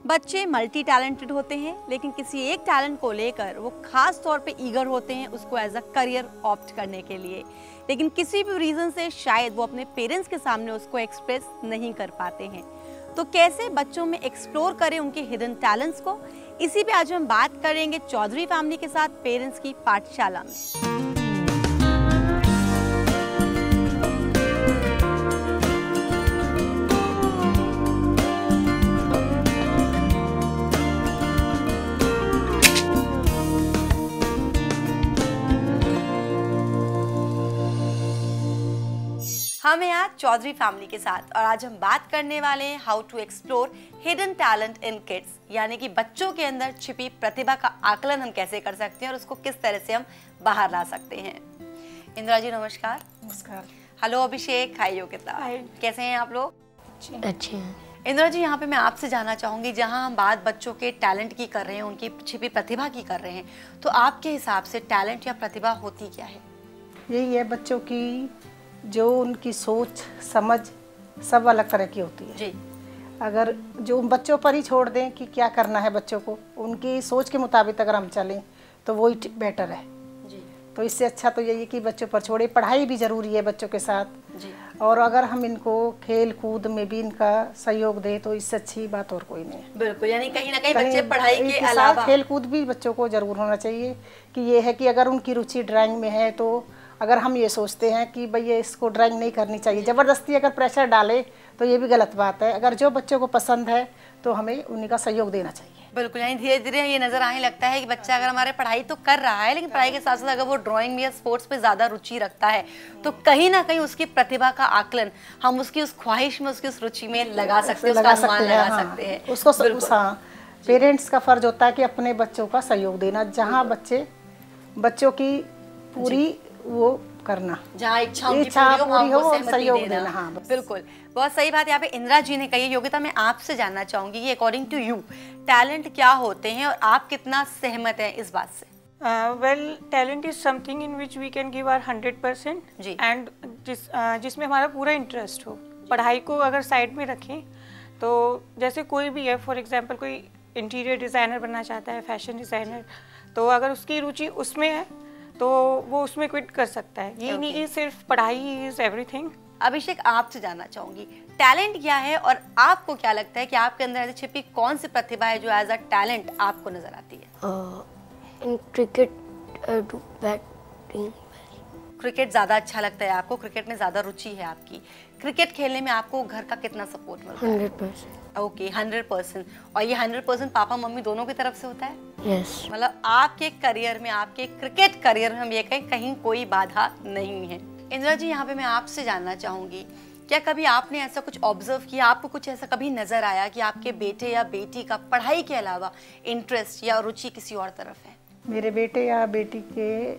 बच्चे multi talented होते हैं, लेकिन किसी एक टैलेंट को लेकर वो खास तौर पे ईगर होते हैं उसको एज अ करियर ऑप्ट करने के लिए, लेकिन किसी भी रीज़न से शायद वो अपने पेरेंट्स के सामने उसको एक्सप्रेस नहीं कर पाते हैं। तो कैसे बच्चों में एक्सप्लोर करें उनके हिडन टैलेंट्स को, इसी पे आज हम बात करेंगे चौधरी फैमिली के साथ पेरेंट्स की पाठशाला में। हम हैं आज चौधरी फैमिली के साथ और आज हम बात करने वाले हैं how to explore hidden talent in kids, यानी कि बच्चों के अंदर छिपी प्रतिभा का आकलन हम कैसे कर सकते हैं और उसको किस तरह से हम बाहर ला सकते हैं। इंदिरा जी नमस्कार। नमस्कार। हेलो अभिषेक, हाय योगिता, कैसे हैं आप लोग? अच्छे हैं। इंदिरा जी, यहाँ पे मैं आपसे जानना चाहूंगी, जहाँ हम बात बच्चों के टैलेंट की कर रहे हैं, उनकी छिपी प्रतिभा की कर रहे हैं, तो आपके हिसाब से टैलेंट या प्रतिभा होती क्या है? यही है, बच्चों की जो उनकी सोच समझ सब अलग तरह की होती है जी। अगर जो बच्चों पर ही छोड़ दें कि क्या करना है बच्चों को, उनकी सोच के मुताबिक अगर हम चलें तो वही बेटर है जी। तो इससे अच्छा तो यही है कि बच्चों पर छोड़े। पढ़ाई भी ज़रूरी है बच्चों के साथ जी। और अगर हम इनको खेल कूद में भी इनका सहयोग दें तो इससे अच्छी बात और कोई नहीं है। बिल्कुल, यानी कहीं ना कहीं बच्चे पढ़ाई के अलावा खेल कूद भी बच्चों को ज़रूर होना चाहिए। कि ये है कि अगर उनकी रुचि ड्राइंग में है तो अगर हम ये सोचते हैं कि भई ये इसको ड्राइंग नहीं करनी चाहिए, ज़बरदस्ती अगर प्रेशर डाले तो ये भी गलत बात है। अगर जो बच्चों को पसंद है तो हमें उन्हीं का सहयोग देना चाहिए। बिल्कुल, यानी धीरे धीरे ये नजर आने लगता है कि बच्चा अगर हमारे पढ़ाई तो कर रहा है, लेकिन पढ़ाई के साथ साथ अगर वो ड्राइंग में या स्पोर्ट्स पे ज़्यादा रुचि रखता है तो कहीं ना कहीं उसकी प्रतिभा का आकलन हम उसकी उस ख्वाहिश में, उसकी उस रुचि में लगा सकते हैं, उसका अनुमान लगा सकते हैं। उसको पेरेंट्स का फर्ज होता है कि अपने बच्चों का सहयोग देना, जहाँ बच्चों की पूरी वो करना, जहाँ इच्छा पूरी हो सहयोग देना। हाँ, बिल्कुल, बहुत सही बात यहाँ पे इंदिरा जी ने कही। योगिता, मैं आपसे जानना चाहूंगी कि अकॉर्डिंग टू यू टैलेंट क्या होते हैं और आप कितना सहमत हैं इस बात से? Well, talent is something in which we can give our 100% and जिसमें हमारा पूरा इंटरेस्ट हो। पढ़ाई को अगर साइड में रखें तो जैसे कोई भी है, फॉर एग्जांपल कोई इंटीरियर डिज़ाइनर बनना चाहता है, फैशन डिज़ाइनर, तो अगर उसकी रुचि उसमें है तो वो उसमें क्विट कर सकता है। ये नहीं कि सिर्फ पढ़ाई इज एवरीथिंग। अभिषेक, आपसे जानना चाहूंगी टैलेंट क्या है और आपको क्या लगता है कि आपके अंदर ऐसी छिपी कौन सी प्रतिभा है जो एज अ टैलेंट आपको नजर आती है? In cricket I do batting. Cricket ज़्यादा अच्छा लगता है आपको, क्रिकेट में ज़्यादा रुचि है आपकी। क्रिकेट खेलने में आपको घर का कितना सपोर्ट मिलता है? 100%। ओके, 100%। और ये 100% पापा मम्मी दोनों की तरफ से होता है? यस। मतलब आपके करियर में, आपके क्रिकेट करियर में हम ये कहीं कोई बाधा नहीं है। इंदिरा जी, यहाँ पे मैं आपसे जानना चाहूँगी, क्या कभी आपने ऐसा कुछ ऑब्जर्व किया, आपको कुछ ऐसा कभी नज़र आया कि आपके बेटे या बेटी का पढ़ाई के अलावा इंटरेस्ट या रुचि किसी और तरफ है? मेरे बेटे या बेटी के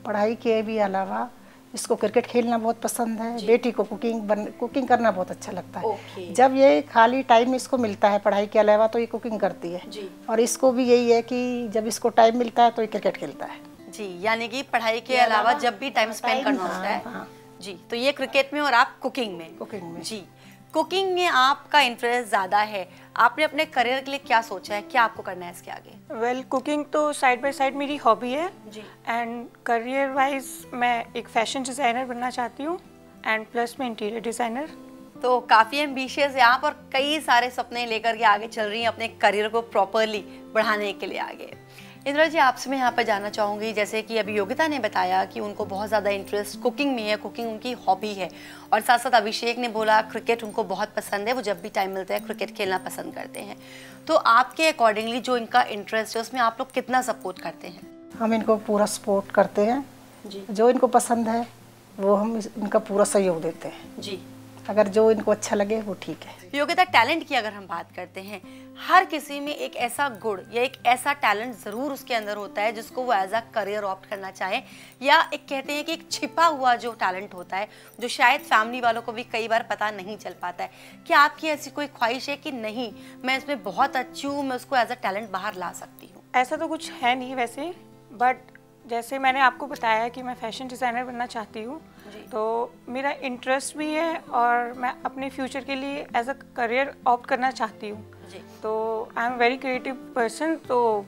पढ़ाई के भी अलावा इसको क्रिकेट खेलना बहुत पसंद है। बेटी को कुकिंग करना बहुत अच्छा लगता है। जब ये खाली टाइम इसको मिलता है पढ़ाई के अलावा तो ये कुकिंग करती है जी। और इसको भी यही है कि जब इसको टाइम मिलता है तो ये क्रिकेट खेलता है जी। यानी कि पढ़ाई के अलावा जब भी टाइम स्पेंड करना होता है जी, तो ये क्रिकेट में और आप कुकिंग में जी। कुकिंग में आपका इंटरेस्ट ज़्यादा है, आपने अपने करियर के लिए क्या सोचा है, क्या आपको करना है इसके आगे? वेल, कुकिंग तो साइड बाय साइड मेरी हॉबी है जी। एंड करियर वाइज मैं एक फैशन डिज़ाइनर बनना चाहती हूँ एंड प्लस में इंटीरियर डिज़ाइनर। तो काफ़ी एम्बिशियस है आप और कई सारे सपने लेकर के आगे चल रही हैं अपने करियर को प्रॉपरली बढ़ाने के लिए आगे। इंदिरा जी, आपसे मैं यहाँ पर जानना चाहूँगी, जैसे कि अभी योगिता ने बताया कि उनको बहुत ज़्यादा इंटरेस्ट कुकिंग में है, कुकिंग उनकी हॉबी है, और साथ साथ अभिषेक ने बोला क्रिकेट उनको बहुत पसंद है, वो जब भी टाइम मिलता है क्रिकेट खेलना पसंद करते हैं। तो आपके अकॉर्डिंगली जो इनका इंटरेस्ट है उसमें आप लोग कितना सपोर्ट करते हैं? हम इनको पूरा सपोर्ट करते हैं जी। जो इनको पसंद है वो हम इनका पूरा सहयोग देते हैं जी। अगर जो इनको अच्छा लगे वो ठीक है। योगिता, टैलेंट की अगर हम बात करते हैं, हर किसी में एक ऐसा गुण या एक ऐसा टैलेंट ज़रूर उसके अंदर होता है जिसको वो एज अ करियर ऑप्ट करना चाहे, या एक कहते हैं कि एक छिपा हुआ जो टैलेंट होता है जो शायद फैमिली वालों को भी कई बार पता नहीं चल पाता है। क्या आपकी ऐसी कोई ख्वाहिश है कि नहीं, मैं इसमें बहुत अच्छी हूँ, मैं उसको एज अ टैलेंट बाहर ला सकती हूँ? ऐसा तो कुछ है नहीं वैसे, बट जैसे मैंने आपको बताया कि मैं फैशन डिज़ाइनर बनना चाहती हूँ, तो मेरा इंटरेस्ट भी है और मैं अपने फ्यूचर के लिए एज अ करियर ऑप्ट करना चाहती हूँ। तो I am very creative person, तो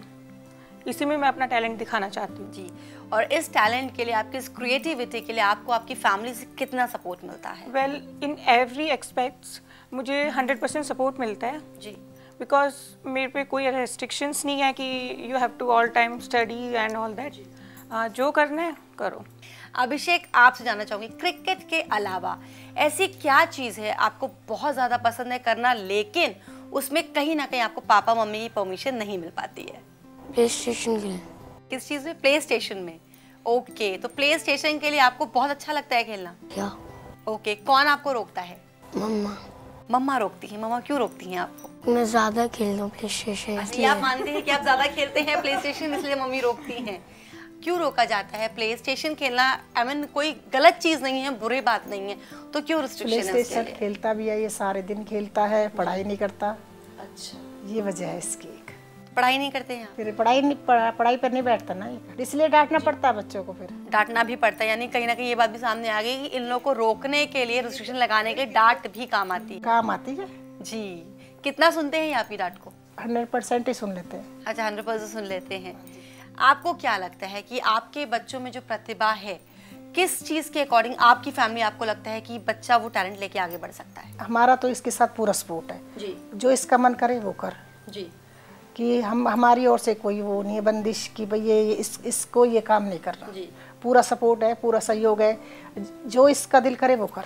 इसी में मैं अपना टैलेंट दिखाना चाहती हूँ। जी, और इस टैलेंट के लिए, आपकी इस क्रिएटिविटी के लिए आपको आपकी फैमिली से कितना सपोर्ट मिलता है? वेल, इन एवरी एक्सपेक्ट्स मुझे 100% सपोर्ट मिलता है जी, बिकॉज मेरे पे कोई रेस्ट्रिक्शंस नहीं है कि you have to all time study and all that. जो करना है करो। अभिषेक, आपसे जानना चाहूँगी, क्रिकेट के अलावा ऐसी क्या चीज़ है आपको बहुत ज़्यादा पसंद है करना, लेकिन उसमें कहीं ना कहीं आपको पापा मम्मी की परमिशन नहीं मिल पाती है? प्ले स्टेशन के लिए। किस चीज़ में? प्ले स्टेशन में। ओके, तो प्ले स्टेशन के लिए आपको बहुत अच्छा लगता है खेलना? या ओके, कौन आपको रोकता है? मम्मा। मम्मा रोकती है। मम्मा क्यों रोकती हैं आपको? मैं ज़्यादा खेलता हूँ प्ले स्टेशन, इसलिए आप मानते हैं कि आप ज़्यादा खेलते हैं प्ले स्टेशन, इसलिए मम्मी रोकती हैं? क्यों रोका जाता है? प्ले स्टेशन खेलना आई मीन कोई गलत चीज़ नहीं है, बुरी बात नहीं है, तो क्यों रिस्ट्रिक्शन है? प्ले स्टेशन खेलता भी है, ये सारे दिन खेलता है, पढ़ाई नहीं करता। अच्छा, ये वजह है इसकी एक। पढ़ाई नहीं करते हैं? फिर पढ़ाई पर नहीं बैठता ना, इसलिए डांटना पड़ता है बच्चों को। फिर डांटना भी पड़ता है, यानी कहीं ना कहीं ये बात भी सामने आ गई कि इन लोगों को रोकने के लिए, रिस्ट्रिक्शन लगाने के लिए डांट भी काम आती है। काम आती है जी, कितना सुनते हैं आपकी डांट को? 100% ही सुन लेते हैं। अच्छा, 100% सुन लेते हैं। आपको क्या लगता है कि आपके बच्चों में जो प्रतिभा है, किस चीज़ के अकॉर्डिंग आपकी फैमिली आपको लगता है कि बच्चा वो टैलेंट लेके आगे बढ़ सकता है? हमारा तो इसके साथ पूरा सपोर्ट है जी, जो इसका मन करे वो कर। जी, कि हमारी ओर से कोई वो नहीं है बंदिश कि भाई ये इसको ये काम नहीं करना। जी, पूरा सपोर्ट है, पूरा सहयोग है, जो इसका दिल करे वो कर।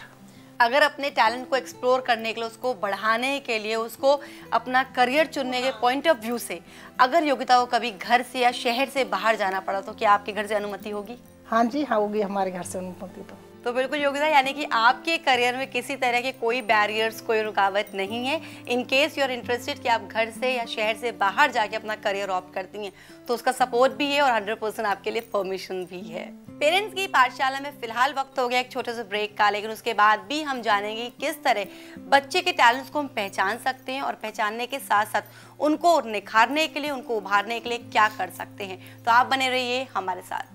अगर अपने टैलेंट को एक्सप्लोर करने के लिए, उसको बढ़ाने के लिए, उसको अपना करियर चुनने के पॉइंट ऑफ व्यू से अगर योगिता को कभी घर से या शहर से बाहर जाना पड़ा, तो क्या आपके घर से अनुमति होगी? हाँ जी, हाँ होगी, हमारे घर से अनुमति तो बिल्कुल योगिता, यानी कि आपके करियर में किसी तरह के कोई बैरियर्स, कोई रुकावट नहीं है। In case you are interested कि आप घर से या शहर से बाहर जाके अपना करियर ऑप्ट करती हैं, तो उसका सपोर्ट भी है और 100% आपके लिए परमिशन भी है। पेरेंट्स की पाठशाला में फिलहाल वक्त हो गया एक छोटे से ब्रेक का, लेकिन उसके बाद भी हम जानेंगे किस तरह बच्चे के टैलेंट्स को हम पहचान सकते हैं और पहचानने के साथ साथ उनको निखारने के लिए, उनको उभारने के लिए क्या कर सकते हैं। तो आप बने रहिए हमारे साथ।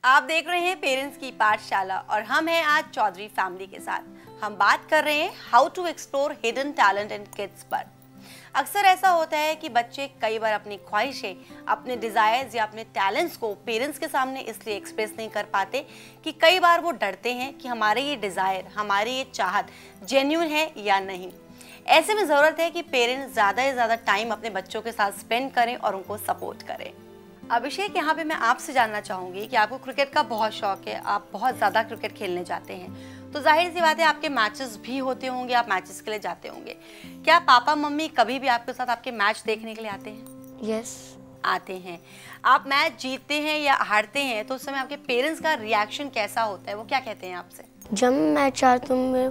आप देख रहे हैं पेरेंट्स की पाठशाला और हम हैं आज चौधरी फैमिली के साथ। हम बात कर रहे हैं how to explore hidden talent in kids पर। अक्सर ऐसा होता है कि बच्चे कई बार अपनी ख्वाहिशें, अपने डिज़ायर्स या अपने टैलेंट्स को पेरेंट्स के सामने इसलिए एक्सप्रेस नहीं कर पाते कि कई बार वो डरते हैं कि हमारे ये डिज़ायर, हमारी ये चाहत जेन्युइन है या नहीं। ऐसे में ज़रूरत है कि पेरेंट्स ज़्यादा से ज़्यादा टाइम अपने बच्चों के साथ स्पेंड करें और उनको सपोर्ट करें। अभिषेक, यहाँ पे मैं आपसे जानना चाहूँगी कि आपको क्रिकेट का बहुत शौक है, आप बहुत ज़्यादा क्रिकेट खेलने जाते हैं, तो जाहिर सी बात है आपके मैचेस भी होते होंगे, आप मैचेस के लिए जाते होंगे। क्या पापा मम्मी कभी भी आपके साथ आपके मैच देखने के लिए आते हैं? यस, आते हैं। आप मैच जीतते हैं या हारते हैं तो उस समय आपके पेरेंट्स का रिएक्शन कैसा होता है, वो क्या कहते हैं आपसे? जब मैं मैच हारता हूँ मेरे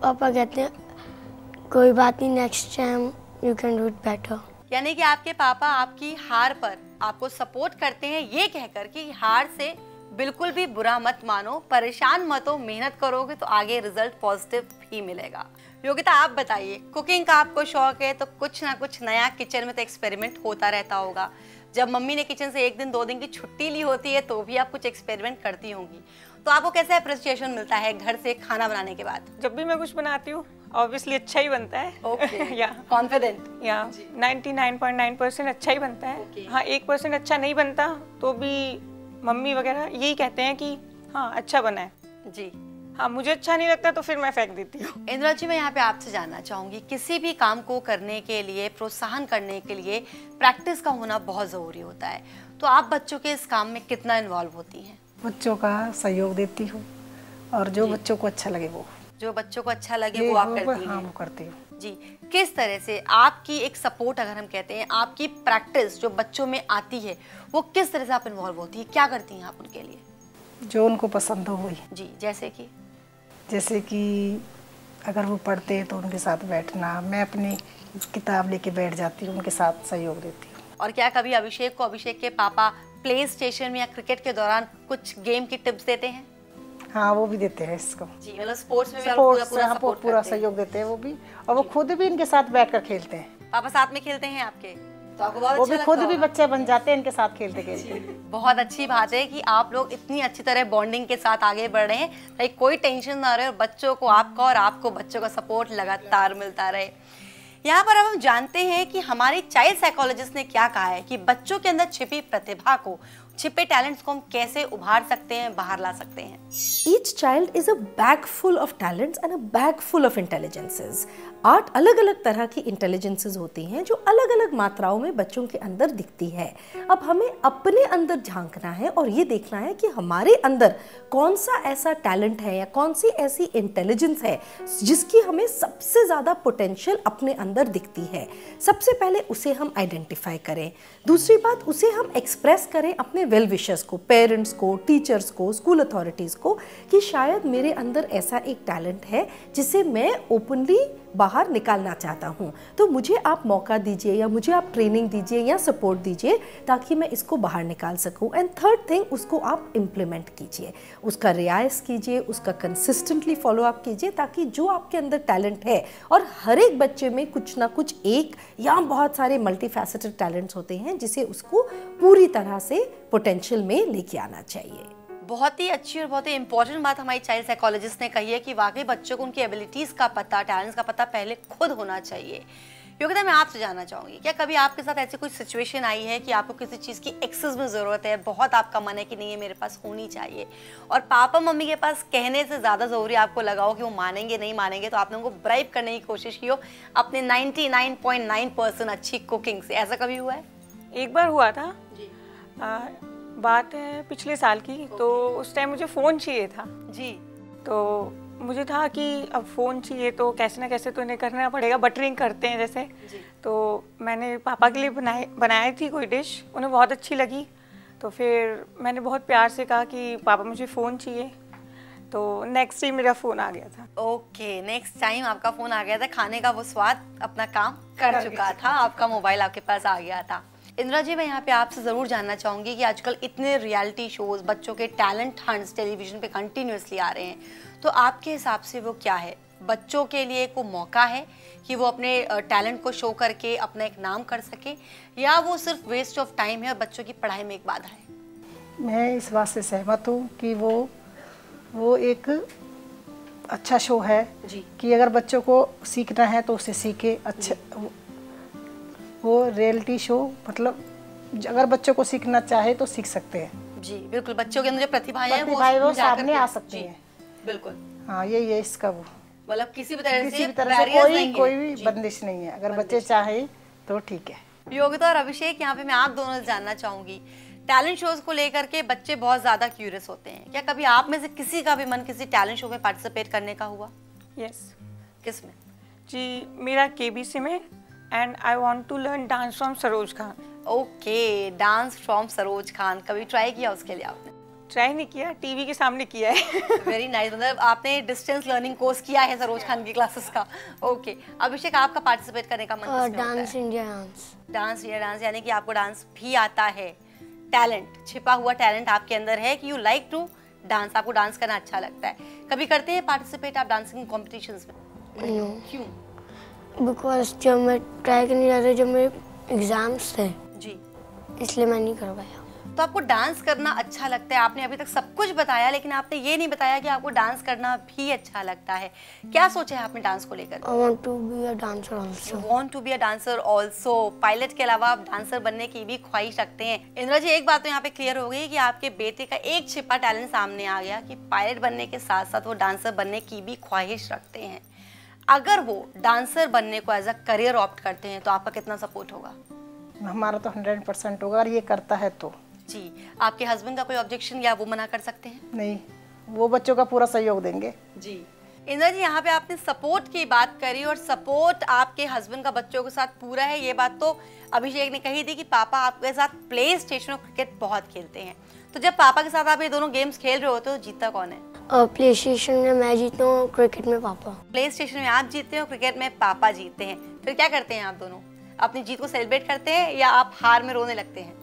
पापा कहते हैं कोई बात नहीं, next time you can do it better. यानी कि आपके पापा आपकी हार पर आपको सपोर्ट करते हैं ये कहकर कि हार से बिल्कुल भी बुरा मत मानो, परेशान मत हो, मेहनत करोगे तो आगे रिजल्ट पॉजिटिव ही मिलेगा। योगिता, आप बताइए, कुकिंग का आपको शौक है तो कुछ ना कुछ नया किचन में तो एक्सपेरिमेंट होता रहता होगा। जब मम्मी ने किचन से 1 दिन 2 दिन की छुट्टी ली होती है तो भी आप कुछ एक्सपेरिमेंट करती होंगी, तो आपको कैसा अप्रिसिएशन मिलता है घर से खाना बनाने के बाद? जब भी मैं कुछ बनाती हूँ ऑब्वियसली अच्छा ही बनता है। ओके, या कॉन्फिडेंट? या 99.9% अच्छा ही बनता है। हाँ, 1% अच्छा नहीं बनता तो भी मम्मी वगैरह यही कहते हैं कि हाँ अच्छा बना है। जी हाँ, मुझे अच्छा नहीं लगता तो फिर मैं फेंक देती हूँ। इंदिरा जी, मैं यहाँ पे आपसे जानना चाहूँगी, किसी भी काम को करने के लिए, प्रोत्साहन करने के लिए प्रैक्टिस का होना बहुत ज़रूरी होता है, तो आप बच्चों के इस काम में कितना इन्वॉल्व होती हैं? बच्चों का सहयोग देती हूँ और जो बच्चों को अच्छा लगे वो, जो बच्चों को अच्छा लगे वो आप करती हैं? हाँ, वो करती हूँ। जी, किस तरह से आपकी एक सपोर्ट, अगर हम कहते हैं आपकी प्रैक्टिस जो बच्चों में आती है, वो किस तरह से आप इन्वॉल्व होती है, क्या करती हैं आप उनके लिए? जो उनको पसंद हो वही। जी, जैसे कि अगर वो पढ़ते हैं तो उनके साथ बैठना, मैं अपनी किताब लेके बैठ जाती हूँ, उनके साथ सहयोग देती हूँ। और क्या कभी अभिषेक के पापा प्ले स्टेशन में या क्रिकेट के दौरान कुछ गेम की टिप्स देते हैं? हाँ, वो भी देते हैं इसको। जी, मतलब स्पोर्ट्स में पूरा सहयोग देते हैं वो भी, और वो खुद भी इनके साथ बैठकर खेलते हैं। पापा साथ में खेलते हैं आपके? तो आपको बहुत वो अच्छा भी खुद लगता भी होगा। बच्चे बन जाते हैं इनके साथ खेलते खेलते। बहुत अच्छी बात है कि आप लोग इतनी अच्छी तरह बॉन्डिंग के साथ आगे बढ़ रहे हैं ताकि कोई टेंशन ना रहे और बच्चों को आपका और आपको बच्चों का सपोर्ट लगातार मिलता रहे। यहाँ पर अब हम जानते हैं कि हमारे चाइल्ड साइकोलॉजिस्ट ने क्या कहा है कि बच्चों के अंदर छिपी प्रतिभा को, छिपे टैलेंट्स को हम कैसे उभार सकते हैं, बाहर ला सकते हैं। Each child is a bag full of talents and a bag full of intelligences. 8 अलग अलग तरह की इंटेलिजेंसेस होती हैं जो अलग अलग मात्राओं में बच्चों के अंदर दिखती है। अब हमें अपने अंदर झांकना है और ये देखना है कि हमारे अंदर कौन सा ऐसा टैलेंट है या कौन सी ऐसी इंटेलिजेंस है जिसकी हमें सबसे ज़्यादा पोटेंशियल अपने अंदर दिखती है। सबसे पहले उसे हम आइडेंटिफाई करें। दूसरी बात, उसे हम एक्सप्रेस करें अपने वेल विशर्स को, पेरेंट्स को, टीचर्स को, स्कूल अथॉरिटीज़ को कि शायद मेरे अंदर ऐसा एक टैलेंट है जिसे मैं ओपनली बाहर निकालना चाहता हूँ, तो मुझे आप मौका दीजिए या मुझे आप ट्रेनिंग दीजिए या सपोर्ट दीजिए ताकि मैं इसको बाहर निकाल सकूँ। एंड थर्ड थिंग, उसको आप इम्प्लीमेंट कीजिए, उसका रियाज़ कीजिए, उसका कंसिस्टेंटली फॉलो अप कीजिए ताकि जो आपके अंदर टैलेंट है, और हर एक बच्चे में कुछ ना कुछ एक या बहुत सारे मल्टीफैसेटेड टैलेंट्स होते हैं जिसे उसको पूरी तरह से पोटेंशियल में लेके आना चाहिए। बहुत ही अच्छी और बहुत ही इंपॉर्टेंट बात हमारी चाइल्ड साइकोलॉजिस्ट ने कही है कि वाकई बच्चों को उनकी एबिलिटीज़ का पता, टैलेंट्स का पता पहले खुद होना चाहिए। योगिता, मैं आपसे जानना चाहूँगी, क्या कभी आपके साथ ऐसी कोई सिचुएशन आई है कि आपको किसी चीज़ की एक्सेस में ज़रूरत है, बहुत आपका मन है कि नहीं ये मेरे पास होनी चाहिए, और पापा मम्मी के पास कहने से ज़्यादा ज़रूरी आपको लगा हो कि वो मानेंगे नहीं मानेंगे, तो आपने उनको ब्राइब करने की कोशिश की हो अपने 99.9% अच्छी कुकिंग से? ऐसा कभी हुआ है? एक बार हुआ था जी। बात है पिछले साल की। तो उस टाइम मुझे फ़ोन चाहिए था जी। तो मुझे था कि अब फ़ोन चाहिए तो कैसे ना कैसे तो इन्हें करना पड़ेगा, बटरिंग करते हैं जैसे। तो मैंने पापा के लिए बनाई थी कोई डिश, उन्हें बहुत अच्छी लगी। तो फिर मैंने बहुत प्यार से कहा कि पापा मुझे फ़ोन चाहिए। तो नेक्स्ट टाइम मेरा फ़ोन आ गया था। ओके, नेक्स्ट टाइम आपका फ़ोन आ गया था, खाने का वो स्वाद अपना काम कर चुका था, आपका मोबाइल आपके पास आ गया था। इंदिरा जी, मैं यहाँ पे आपसे ज़रूर जानना चाहूँगी कि आजकल इतने रियलिटी शोज़, बच्चों के टैलेंट हंट्स टेलीविज़न पे कंटिन्यूसली आ रहे हैं, तो आपके हिसाब से वो क्या है? बच्चों के लिए को मौका है कि वो अपने टैलेंट को शो करके अपना एक नाम कर सके, या वो सिर्फ वेस्ट ऑफ टाइम है और बच्चों की पढ़ाई में एक बाधा है? मैं इस बात से सहमत हूँ कि वो एक अच्छा शो है जी, कि अगर बच्चों को सीखना है तो उसे सीखे। अच्छा, वो रियलिटी शो मतलब अगर बच्चों को सीखना चाहे तो सीख सकते हैं जी। बिल्कुल, बच्चों के अंदर जो प्रतिभाएं हैं वो सामने आ सकती हैं। बिल्कुल, हाँ, यही है इसका वो, मतलब किसी भी तरह से कोई भी बंदिश नहीं है, अगर बच्चे चाहे तो ठीक है। योगिता और अभिषेक, यहाँ पे मैं आप दोनों से जानना चाहूंगी, टैलेंट शोज को लेकर के बच्चे बहुत ज्यादा क्यूरियस होते हैं, क्या कभी आप में से किसी का भी मन किसी टैलेंट शो में पार्टिसिपेट करने का हुआ? यस। किस में? जी, मेरा केबीसी में, and I want to learn dance from Saroj Khan. Okay, dance from Saroj Khan, कभी ट्राई किया उसके लिए आपने? ट्राई नहीं किया, टीवी के सामने किया है। वेरी नाइस, मतलब आपने डिस्टेंस लर्निंग कोर्स किया है सरोज खान की क्लासेस का। ओके, अभिषेक, आपका पार्टिसिपेट करने का मन किसमें होता है? Dance India dance. Dance India dance, यानी कि आपको डांस भी आता है, टैलेंट, छिपा हुआ टैलेंट आपके अंदर है कि यू लाइक टू डांस, आपको डांस करना अच्छा लगता है। कभी करते हैं पार्टिसिपेट आप डांसिंग कॉम्पिटिशन्स में? क्यों? बिकॉज जब मैं ट्राई करने जा रही, जब मेरे एग्जाम्स थे जी, इसलिए मैं नहीं कर पाया। तो आपको डांस करना अच्छा लगता है, आपने अभी तक सब कुछ बताया, लेकिन आपने ये नहीं बताया कि आपको डांस करना भी अच्छा लगता है। क्या सोचा है आपने डांस को लेकर? I want to be a dancer also. Want to be a dancer also. Pilot के अलावा आप डांसर बनने की भी ख्वाहिश रखते हैं। इंदिरा जी, एक बात तो यहाँ पे क्लियर हो गई कि आपके बेटे का एक छिपा टैलेंट सामने आ गया कि पायलट बनने के साथ साथ वो डांसर बनने की भी ख्वाहिश रखते हैं। अगर वो डांसर बनने को एज अ करियर ऑप्ट करते हैं तो आपका कितना सपोर्ट होगा? हमारा तो 100% होगा, और ये करता है तो जी। आपके हस्बैंड का कोई ऑब्जेक्शन या वो मना कर सकते हैं? नहीं, वो बच्चों का पूरा सहयोग देंगे जी। इंदिरा जी, यहाँ पे आपने सपोर्ट की बात करी, और सपोर्ट आपके हस्बैंड का बच्चों के साथ पूरा है, ये बात तो अभिषेक ने कही थी कि पापा आपके साथ प्ले स्टेशन और क्रिकेट बहुत खेलते हैं। तो जब पापा के साथ आप ये दोनों गेम्स खेल रहे होते हो, जीतता कौन है? प्ले स्टेशन में मैं जीता हूँ, क्रिकेट में पापा। प्ले स्टेशन में आप जीतते हो, क्रिकेट में पापा जीतते हैं। फिर क्या करते हैं आप दोनों? अपनी जीत को सेलिब्रेट करते हैं या आप हार में रोने लगते हैं?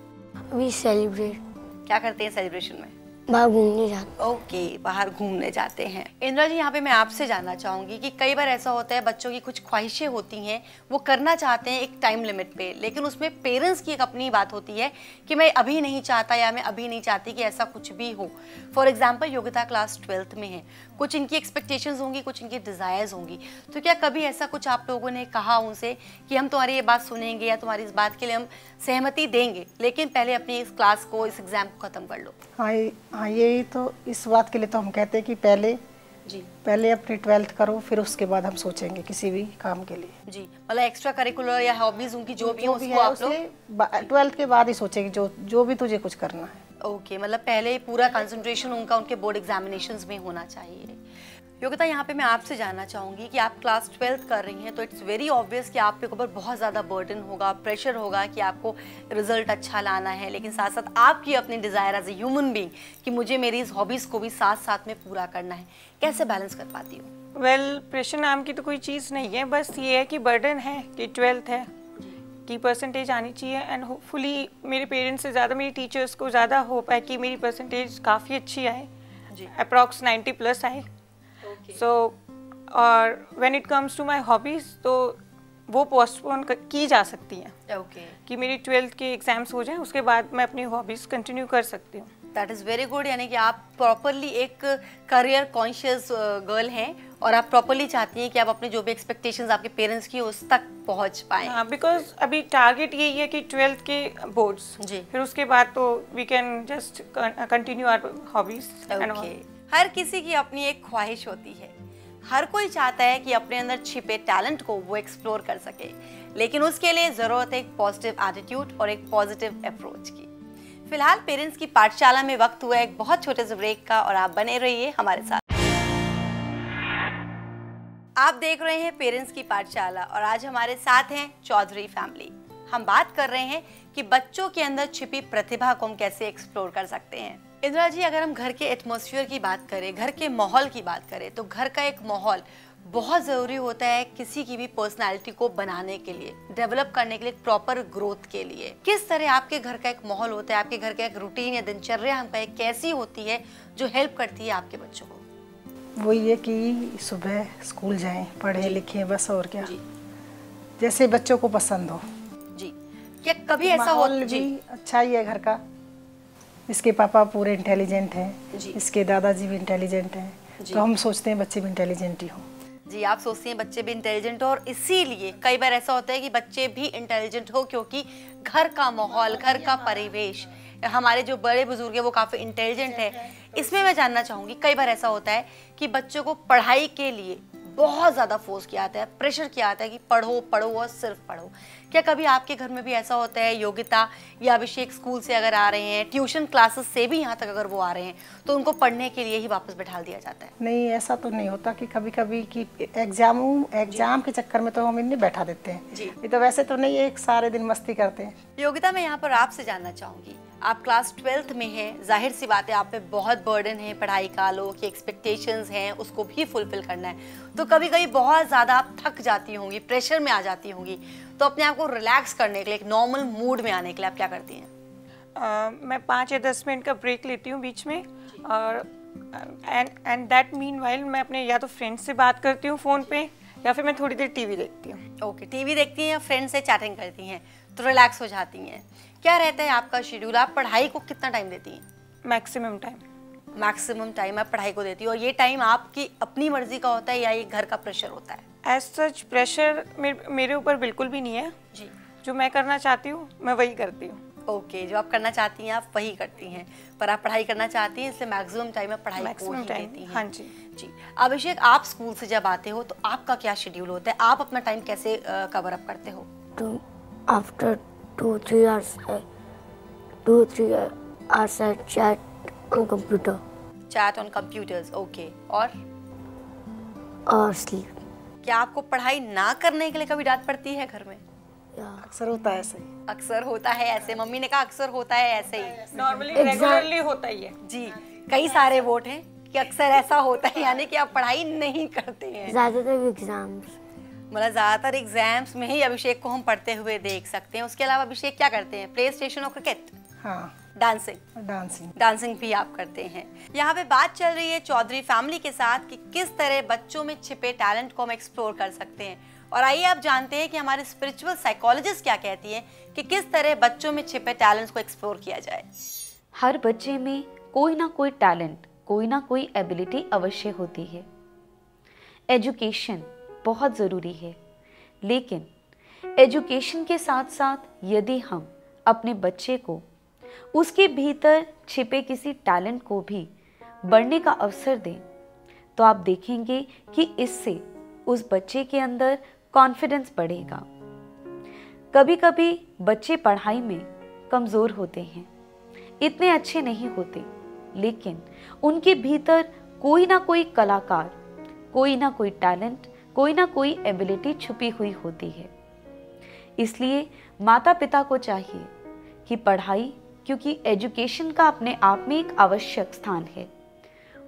We celebrate. क्या करते हैं सेलिब्रेशन में? बाहर घूमने जाते। ओके, बाहर घूमने जाते हैं। इंदिरा जी, यहाँ पे मैं आपसे जानना चाहूंगी कि कई बार ऐसा होता है बच्चों की कुछ ख्वाहिशें होती हैं, वो करना चाहते हैं एक टाइम लिमिट पे, लेकिन उसमें पेरेंट्स की एक अपनी बात होती है कि मैं अभी नहीं चाहता या मैं अभी नहीं चाहती कि ऐसा कुछ भी हो। For example Yogita class 12th में है, कुछ इनकी एक्सपेक्टेशंस होंगी, कुछ इनकी डिजायर्स होंगी, तो क्या कभी ऐसा कुछ आप लोगों ने कहा उनसे कि हम तुम्हारी ये बात सुनेंगे या तुम्हारी इस बात के लिए हम सहमति देंगे, लेकिन पहले अपनी इस क्लास को, इस एग्जाम को खत्म कर लो? हाँ, यही तो, इस बात के लिए तो हम कहते हैं कि पहले अपनी 12th करो, फिर उसके बाद हम सोचेंगे किसी भी काम के लिए। जी, मतलब एक्स्ट्रा करिकुलर या हॉबीज उनकी जो भी हो उसको आप लोग 12th के बाद ही सोचेंगे जो भी तुझे कुछ करना है। ओके, मतलब पहले पूरा कंसंट्रेशन उनका उनके बोर्ड एग्जामिनेशंस में होना चाहिए। योगिता, यहाँ पे मैं आपसे जानना चाहूँगी कि आप क्लास 12th कर रही हैं, तो इट्स वेरी ऑब्वियस कि आपके ऊपर बहुत ज़्यादा बर्डन होगा, प्रेशर होगा कि आपको रिजल्ट अच्छा लाना है, लेकिन साथ साथ आपकी अपनी desire as a human being कि मुझे मेरी इस हॉबीज़ को भी साथ साथ में पूरा करना है, कैसे बैलेंस कर पाती हो? वेल, प्रेशर नाम की तो कोई चीज़ नहीं है, बस ये है कि बर्डन है कि 12th है कि परसेंटेज आनी चाहिए, एंड होपफुली मेरे पेरेंट्स से ज़्यादा मेरी टीचर्स को ज़्यादा होप है कि मेरी परसेंटेज काफ़ी अच्छी आए, अप्रॉक्स 90+ आए। सो और when it comes to my hobbies, तो वो पोस्टपोन की जा सकती हैं। कि मेरी 12th के एग्जाम्स हो जाएं, उसके बाद मैं अपनी हॉबीज़ कंटिन्यू कर सकती हूँ। दैट इज़ वेरी गुड, यानी कि आप प्रॉपरली एक करियर कॉन्शियस गर्ल हैं और आप प्रॉपरली चाहती हैं कि आप अपने जो भी एक्सपेक्टेशंस आपके पेरेंट्स की उस तक पहुंच पाएं। हाँ, बिकॉज अभी टारगेट यही है कि 12th के बोर्ड्स, जी, फिर उसके बाद तो we can just continue our hobbies. हर किसी की अपनी एक ख्वाहिश होती है, हर कोई चाहता है कि अपने अंदर छिपे टैलेंट को वो एक्सप्लोर कर सके, लेकिन उसके लिए ज़रूरत है एक पॉजिटिव एटीट्यूड और एक पॉजिटिव अप्रोच की। फिलहाल पेरेंट्स की पाठशाला में वक्त हुआ एक बहुत छोटे से ब्रेक का, और आप बने रहिए हमारे साथ। आप देख रहे हैं पेरेंट्स की पाठशाला और आज हमारे साथ हैं चौधरी फैमिली। हम बात कर रहे हैं कि बच्चों के अंदर छिपी प्रतिभा को हम कैसे एक्सप्लोर कर सकते हैं। इंदिरा जी, अगर हम घर के एटमॉस्फेयर की बात करें, घर के माहौल की बात करें, तो घर का एक माहौल बहुत ज़रूरी होता है किसी की भी पर्सनालिटी को बनाने के लिए, डेवलप करने के लिए, प्रॉपर ग्रोथ के लिए। किस तरह आपके घर का एक माहौल होता है, आपके घर का एक रूटीन या दिनचर्या हम कहें कैसी होती है जो हेल्प करती है आपके बच्चों को? वही है कि सुबह स्कूल जाएं, पढ़ें लिखें, बस और क्या, जैसे बच्चों को पसंद हो। जी, क्या कभी ऐसा हो? भी अच्छा ही है घर का। इसके पापा पूरे इंटेलिजेंट हैं, इसके दादाजी भी इंटेलिजेंट हैं, तो हम सोचते हैं बच्चे भी इंटेलिजेंट ही हों। जी, आप सोचती हैं बच्चे भी इंटेलिजेंट हो, और इसीलिए कई बार ऐसा होता है कि बच्चे भी इंटेलिजेंट हो क्योंकि घर का माहौल, घर का परिवेश, हमारे जो बड़े बुजुर्ग हैं वो काफ़ी इंटेलिजेंट है। इसमें मैं जानना चाहूँगी, कई बार ऐसा होता है कि बच्चों को पढ़ाई के लिए बहुत ज़्यादा फोर्स किया जाता है, प्रेशर किया जाता है कि पढ़ो पढ़ो और सिर्फ पढ़ो। क्या कभी आपके घर में भी ऐसा होता है, योगिता या अभिषेक स्कूल से अगर आ रहे हैं, ट्यूशन क्लासेस से भी यहाँ तक अगर वो आ रहे हैं, तो उनको पढ़ने के लिए ही वापस बैठा दिया जाता है? नहीं, ऐसा तो नहीं होता कि कभी कभी कि एग्जाम के चक्कर में तो हम इन्हें बैठा देते हैं। ये तो वैसे तो नहीं, एक सारे दिन मस्ती करते हैं। योगिता, मैं यहाँ पर आपसे जानना चाहूँगी, आप क्लास 12th में हैं, जाहिर सी बात है आप पे बहुत बर्डन है पढ़ाई का, लोगों की एक्सपेक्टेशंस हैं, उसको भी फुलफिल करना है, तो कभी कभी बहुत ज़्यादा आप थक जाती होंगी, प्रेशर में आ जाती होंगी, तो अपने आप को रिलैक्स करने के लिए, एक नॉर्मल मूड में आने के लिए आप क्या करती हैं? मैं 5 या 10 मिनट का ब्रेक लेती हूँ बीच में, और एंड दैट मीनवाइल मैं अपने या तो फ्रेंड्स से बात करती हूँ फ़ोन पे, या फिर मैं थोड़ी देर टीवी देखती हूँ। ओके, टीवी देखती हैं या फ्रेंड से चैटिंग करती हैं, तो रिलैक्स हो जाती हैं। क्या रहता है आपका शेड्यूल, आप पढ़ाई को कितना टाइम देती हैं? मैक्सिमम टाइम आप पढ़ाई को देती हो, और ये टाइम आपकी अपनी मर्जी का होता है या ये घर का प्रेशर होता है? एज सच प्रेशर मेरे ऊपर बिल्कुल भी नहीं है जी। जो मैं करना चाहती हूँ मैं वही करती हूँ। ओके, जो आप करना चाहती हैं आप वही करती हैं, पर आप पढ़ाई करना चाहती हैं, इसलिए मैक्सिमम टाइम आप पढ़ाई को ही देती हैं। हाँ जी। जी, अभिषेक, आप स्कूल से जब आते हो तो आपका क्या शेड्यूल होता है, आप अपना टाइम कैसे कवर अप करते हो? तो after 2-3 hours I chat on computer. Chat on computers, okay. और sleep. क्या आपको पढ़ाई ना करने के लिए कभी डांट पड़ती है घर में? अक्सर होता है ऐसे ही। अक्सर होता है ऐसे, मम्मी ने कहा अक्सर होता है ऐसे ही। नॉर्मली रेगुलरली होता ही है। जी, कई सारे वोट हैं कि अक्सर ऐसा होता है, यानी कि आप पढ़ाई नहीं करते हैं। ज़्यादातर एग्जाम्स, मतलब ज़्यादातर एग्जाम्स में ही अभिषेक को हम पढ़ते हुए देख सकते हैं। उसके अलावा अभिषेक क्या करते हैं, प्ले स्टेशन और क्रिकेट? हाँ, डांसिंग भी आप करते हैं। यहाँ पे बात चल रही है चौधरी फैमिली के साथ कि किस तरह बच्चों में छिपे टैलेंट को हम एक्सप्लोर कर सकते हैं। और आइए आप जानते हैं कि हमारे स्पिरिचुअल साइकोलॉजिस्ट क्या कहती हैं कि किस तरह बच्चों में छिपे टैलेंट्स को एक्सप्लोर किया जाए। हर बच्चे में कोई ना कोई टैलेंट, कोई ना कोई एबिलिटी अवश्य होती है। एजुकेशन बहुत ज़रूरी है, लेकिन एजुकेशन के साथ साथ यदि हम अपने बच्चे को उसके भीतर छिपे किसी टैलेंट को भी बढ़ने का अवसर दें, तो आप देखेंगे कि इससे उस बच्चे के अंदर कॉन्फिडेंस बढ़ेगा। कभी कभी बच्चे पढ़ाई में कमज़ोर होते हैं, इतने अच्छे नहीं होते, लेकिन उनके भीतर कोई ना कोई कलाकार, कोई ना कोई टैलेंट, कोई ना कोई एबिलिटी छुपी हुई होती है। इसलिए माता पिता को चाहिए कि पढ़ाई, क्योंकि एजुकेशन का अपने आप में एक आवश्यक स्थान है,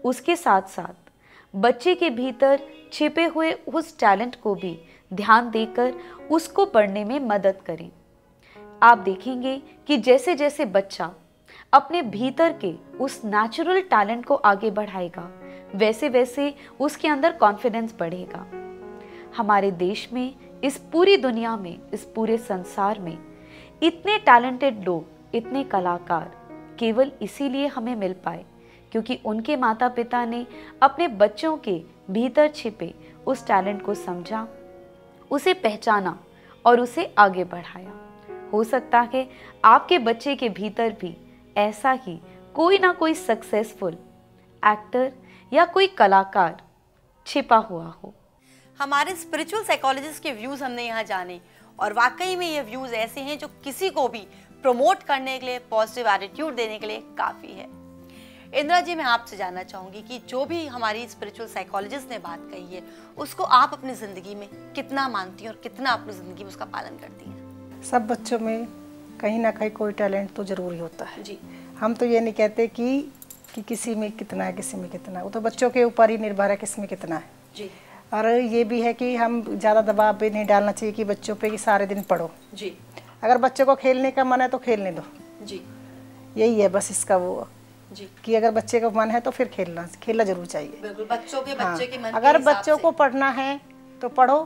उसके साथ साथ बच्चे के भीतर छिपे हुए उस टैलेंट को भी ध्यान देकर उसको बढ़ने में मदद करें। आप देखेंगे कि जैसे जैसे बच्चा अपने भीतर के उस नेचुरल टैलेंट को आगे बढ़ाएगा, वैसे वैसे उसके अंदर कॉन्फिडेंस बढ़ेगा। हमारे देश में, इस पूरी दुनिया में, इस पूरे संसार में इतने टैलेंटेड लोग, इतने कलाकार केवल इसीलिए हमें मिल पाए क्योंकि उनके माता पिता ने अपने बच्चों के भीतर छिपे उस टैलेंट को समझा, उसे पहचाना और उसे आगे बढ़ाया। हो सकता है आपके बच्चे के भीतर भी ऐसा ही कोई ना कोई सक्सेसफुल एक्टर या कोई कलाकार छिपा हुआ हो। हमारे स्पिरिचुअल साइकोलॉजिस्ट के व्यूज हमने यहाँ जाने, और वाकई में ये व्यूज ऐसे हैं जो किसी को भी प्रमोट करने के लिए, पॉजिटिव एटीट्यूड देने के लिए काफ़ी है। इंदिरा जी, मैं आपसे जानना चाहूँगी कि जो भी हमारी स्पिरिचुअल साइकोलॉजिस्ट ने बात कही है, उसको आप अपनी ज़िंदगी में कितना मानती हैं और कितना अपनी ज़िंदगी में उसका पालन करती हैं? सब बच्चों में कहीं ना कहीं कोई टैलेंट तो ज़रूरी होता है जी। हम तो ये नहीं कहते कि किसी में कितना है, किसी में कितना है, वो तो बच्चों के ऊपर ही निर्भर है किस में कितना है जी। और ये भी है कि हम ज़्यादा दबाव भी नहीं डालना चाहिए कि बच्चों पे कि सारे दिन पढ़ो जी। अगर बच्चों को खेलने का मन है तो खेलने दो जी। यही है बस इसका वो जी, कि अगर बच्चे का मन है तो फिर खेलना जरूर चाहिए। बिल्कुल, बच्चों के बच्चे के मन के अगर हिसाब बच्चों से। को पढ़ना है तो पढ़ो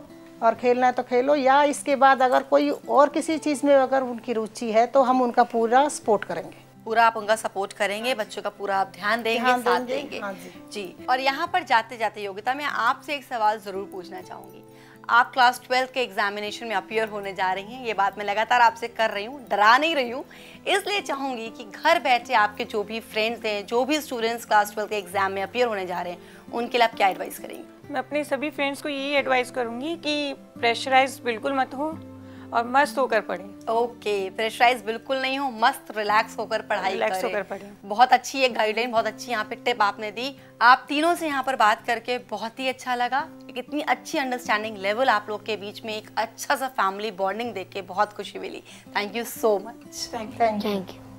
और खेलना है तो खेलो, या इसके बाद अगर कोई और किसी चीज़ में अगर उनकी रुचि है तो हम उनका पूरा सपोर्ट करेंगे। पूरा आप उनका सपोर्ट करेंगे, बच्चों का पूरा आप ध्यान देंगे, साथ देंगे। हाँ जी। और यहाँ पर जाते जाते योगिता, मैं आपसे एक सवाल जरूर पूछना चाहूंगी। आप क्लास 12 के एग्जामिनेशन में अपीयर होने जा रही हैं, ये बात मैं लगातार आपसे कर रही हूँ, डरा नहीं रही हूँ, इसलिए चाहूंगी कि घर बैठे आपके जो भी फ्रेंड्स हैं, जो भी स्टूडेंट्स क्लास 12 के एग्जाम में अपीयर होने जा रहे हैं, उनके लिए आप क्या एडवाइस करेंगे? मैं अपने सभी फ्रेंड्स को यही एडवाइस करूंगी कि प्रेशराइज बिल्कुल मत हो और मस्त होकर पढ़ें। ओके, प्रेशराइज बिल्कुल नहीं हो, मस्त रिलैक्स होकर पढ़ाई करें। बहुत अच्छी एक गाइडलाइन, बहुत अच्छी यहाँ पे टिप आपने दी। आप तीनों से यहाँ पर बात करके बहुत ही अच्छा लगा। एक इतनी अच्छी अंडरस्टैंडिंग लेवल आप लोग के बीच में, एक अच्छा सा फैमिली बॉन्डिंग देख के बहुत खुशी मिली। Thank you so much. Thank you.